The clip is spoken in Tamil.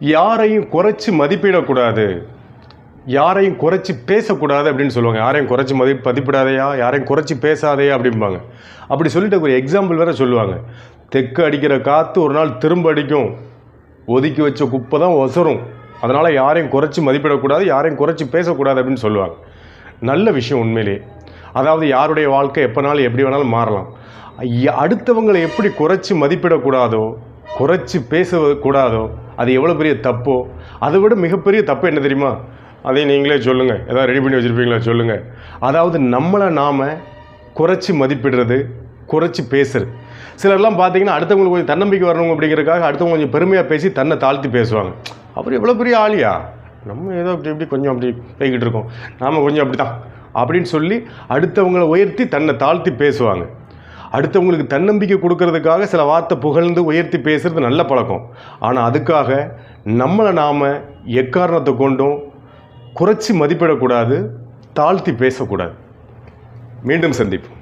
யாரையும் குறைச்சி மதிப்பிடக்கூடாது, யாரையும் குறைச்சி பேசக்கூடாது அப்படின்னு சொல்லுவாங்க. யாரையும் குறைச்சி மதிப்பிடாதையா, யாரையும் குறைச்சி பேசாதையா அப்படிம்பாங்க. அப்படி சொல்லிட்டு ஒரு எக்ஸாம்பிள் வேறு சொல்லுவாங்க. தெற்கு அடிக்கிற காற்று ஒரு நாள் திரும்ப அடிக்கும், ஒதுக்கி வச்ச குப்பை தான் ஒசரும், அதனால் யாரையும் குறைச்சி மதிப்பிடக்கூடாது, யாரையும் குறைச்சி பேசக்கூடாது அப்படின்னு சொல்லுவாங்க. நல்ல விஷயம் உண்மையிலே. அதாவது யாருடைய வாழ்க்கை எப்போனாலும் எப்படி வேணாலும் மாறலாம். அடுத்தவங்களை எப்படி குறைச்சி மதிப்பிடக்கூடாதோ, குறைச்சி பேசக்கூடாதோ, அது எவ்வளோ பெரிய தப்போ, அதை விட மிகப்பெரிய தப்பு என்ன தெரியுமா? அதையும் நீங்களே சொல்லுங்கள், எதாவது ரெடி பண்ணி வச்சுருப்பீங்களா சொல்லுங்கள். அதாவது நம்மளை நாம் குறைச்சி மதிப்பிடுறது, குறைச்சி பேசுறது. சிலர்லாம் பார்த்தீங்கன்னா அடுத்தவங்களுக்கு கொஞ்சம் தன்னம்பிக்கை வரணும் அப்படிங்கிறதுக்காக அடுத்தவங்க கொஞ்சம் பெருமையாக பேசி தன்னை தாழ்த்தி பேசுவாங்க. அப்புறம் எவ்வளோ பெரிய ஆளியா, நம்ம ஏதோ இப்படி கொஞ்சம் அப்படி போய்கிட்டு இருக்கோம், நாம் கொஞ்சம் அப்படி தான் அப்படின்னு சொல்லி அடுத்தவங்களை உயர்த்தி தன்னை தாழ்த்தி பேசுவாங்க. அடுத்தவங்களுக்கு தன்னம்பிக்கை கொடுக்கறதுக்காக சில வார்த்தை புகழ்ந்து உயர்த்தி பேசுகிறது நல்ல பழக்கம். ஆனால் அதுக்காக நம்மளை நாம் எக்காரணத்தை கொண்டும் குறைச்சி மதிப்பிடக்கூடாது, தாழ்த்தி பேசக்கூடாது. மீண்டும் சந்திப்போம்.